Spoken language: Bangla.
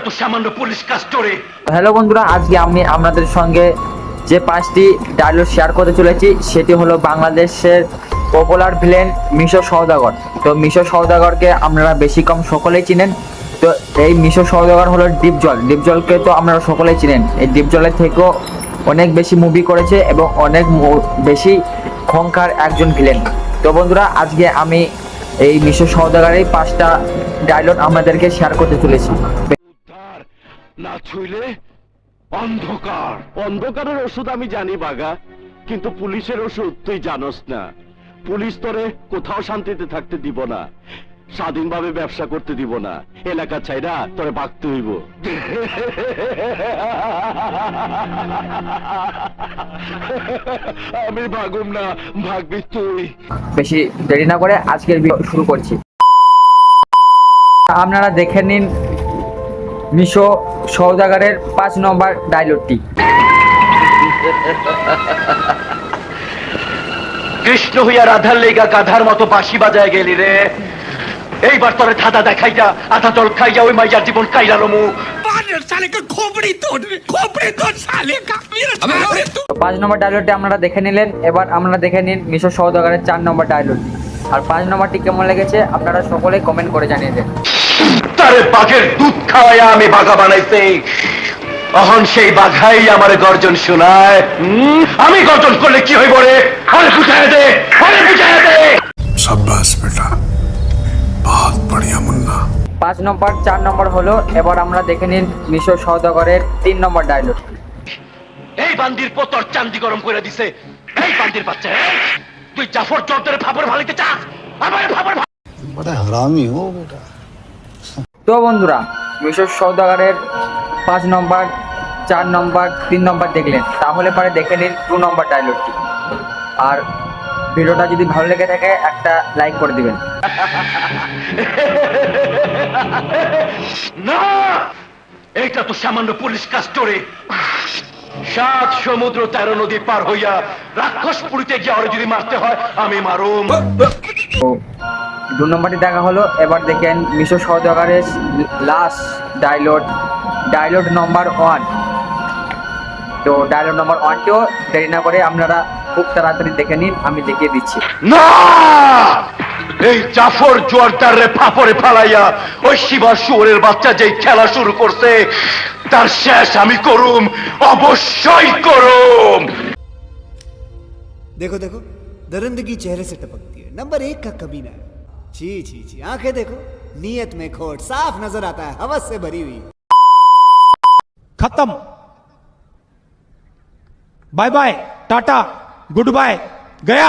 তো সামান্য পুলিশ কাস্টরে। হ্যালো বন্ধুরা, আজকে আমি আপনাদের সঙ্গে যে 5টি ডায়লগ শেয়ার করতে চলেছি সেটি হলো বাংলাদেশের পপুলার ভিলেন মিশো সওদাগর। তো মিশো সওদাগরকে আপনারা বেশি কম সকলেই চিনেন। তো এই মিশো সওদাগর হলো ডিপজলকে তো আপনারা সকলেই চিনেন। এই ডিপজলের থেকেও অনেক বেশি মুভি করেছে এবং অনেক বেশি খংকার একজন ভিলেন। তো বন্ধুরা, আজকে আমি এই মিশো সওদাগরের 5টা ডায়লগ আপনাদেরকে শেয়ার করতে চলেছি। উদ্ধার না ছুইলে অন্ধকার। অন্ধকারের ওষুধ আমি জানি বাগা, কিন্তু পুলিশের ওষুধ তুই জানোস না। পুলিশ তোরে কোথাও শান্তিতে থাকতে দিব না, স্বাধীনভাবে ব্যবসা করতে দিব না। এলাকা চাইরা তোরে ভাগতে হইব। আমি ভাগুম না, ভাগবি তুই। বেশি দেরি না করে আজকের ভিডিও শুরু করছি। আপনারা দেখে নিন মিশো সওদাগরের 5 নম্বর ডায়লগটি। কৃষ্ণ হইয়া রাধার লেগা গাধার মতো বাঁশি বাজায় গেলি রে। এইবার তোরে ধাঁধা দেখাইয়া আধা জল খাইয়া ওই মাইয়ার জীবন কাইলার মুখ। 5 নম্বর ডায়লগটি আপনারা দেখে নিলেন। এবার আপনারা দেখে নিন মিশো সওদাগরের 4 নম্বর ডায়লগটি। আর 5 নম্বরটি কেমন লেগেছে আপনারা সকলেই কমেন্ট করে জানিয়ে দেন। তারে বাঘের দুধ খাওয়াইয়া আমি বাঘা বানাইছি, অহন সেই বাঘাই আমারে গর্জন শোনায়। আমি গর্জন করলে কি হইব রে? আরে বুঝাই দে, আরে বুঝাই দে। शाबाश बेटा, बहुत बढ़िया मुन्ना। 5 নম্বর 4 নম্বর হলো। এবার আমরা দেখে নিন মিশো সওদাগরের 3 নম্বর ডায়লগ। এই বান্দির পোতর চান্দি গরম করে দিছে। এই বান্দির বাচ্চা, তুই জাফর চৌধুরী ফাপড় ভালিতে চাস? আমার ফাপড় बड़ा हरामी हो बेटा। তো বন্ধুরা, মিশো সওদাগরের 5 নম্বর 4 নম্বর 3 নম্বর দেখলেন, তাহলে পরে দেখে নিন 2 নম্বর ডায়লগটি। আর ভিডিওটা যদি ভালো লেগে থাকে একটা লাইক করে দিবেন। না, এইটা তো সামান্য পুলিশ কাস্টরে। 7 সমুদ্র 13 নদী পার হইয়া রাক্ষসপুরীতে গিয়ে ওরে যদি মারতে হয় আমি মারুম। তো 2 নম্বরটি দেখা হলো। এবার দেখেন মিশো সওদাগরের লাস্ট ডায়লগ নম্বর 1। তো ডায়লগ নম্বর 1টিও দেরি না করে আপনারা খুব তাড়াতাড়ি দেখে নিন, আমি দেখিয়ে দিচ্ছি। না, এই জাফর জোয়ারদার রে ফাপড়ে ফালাইয়া ওই শিবা শুয়োরের বাচ্চা যেই খেলা শুরু করছে তার শেষ আমি করুম, অবশ্যই করুম। देखो देखो, दरिंदगी चेहरे से टपकती है। नंबर 1 का कमीना है। छी छी छी, आंखें देखो, नीयत में खोट साफ नजर आता है, हवस से भरी हुई। खत्म, bye bye, tata, goodbye, गया।